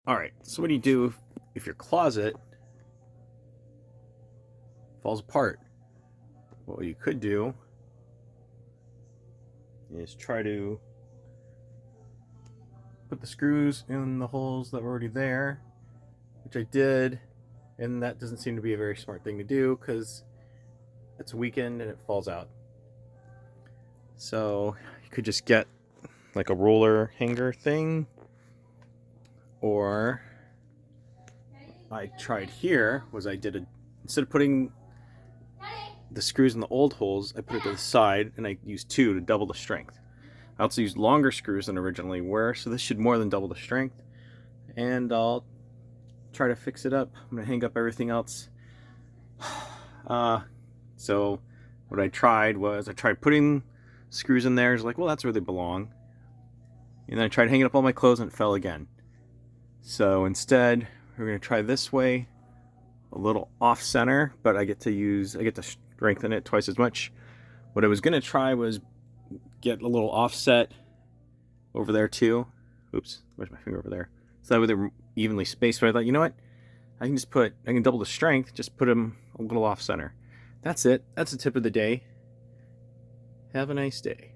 Alright, so what do you do if your closet falls apart? What you could do is try to put the screws in the holes that were already there, which I did, and that doesn't seem to be a very smart thing to do because it's weakened and it falls out. So you could just get like a roller hanger thing, or I tried here was instead of putting the screws in the old holes, I put it to the side and I used 2 to double the strength. I also used longer screws than originally were, so this should more than double the strength. And I'll try to fix it up. I'm gonna hang up everything else. So what I tried putting screws in there. It's like, well, that's where they belong. And then I tried hanging up all my clothes and it fell again. So instead, we're gonna try this way, a little off center, but I get to strengthen it twice as much. What I was gonna try was get a little offset over there too. Oops, where's my finger over there? So that way they're evenly spaced. But I thought, you know what? I can double the strength, just put them a little off center. That's it. That's the tip of the day. Have a nice day.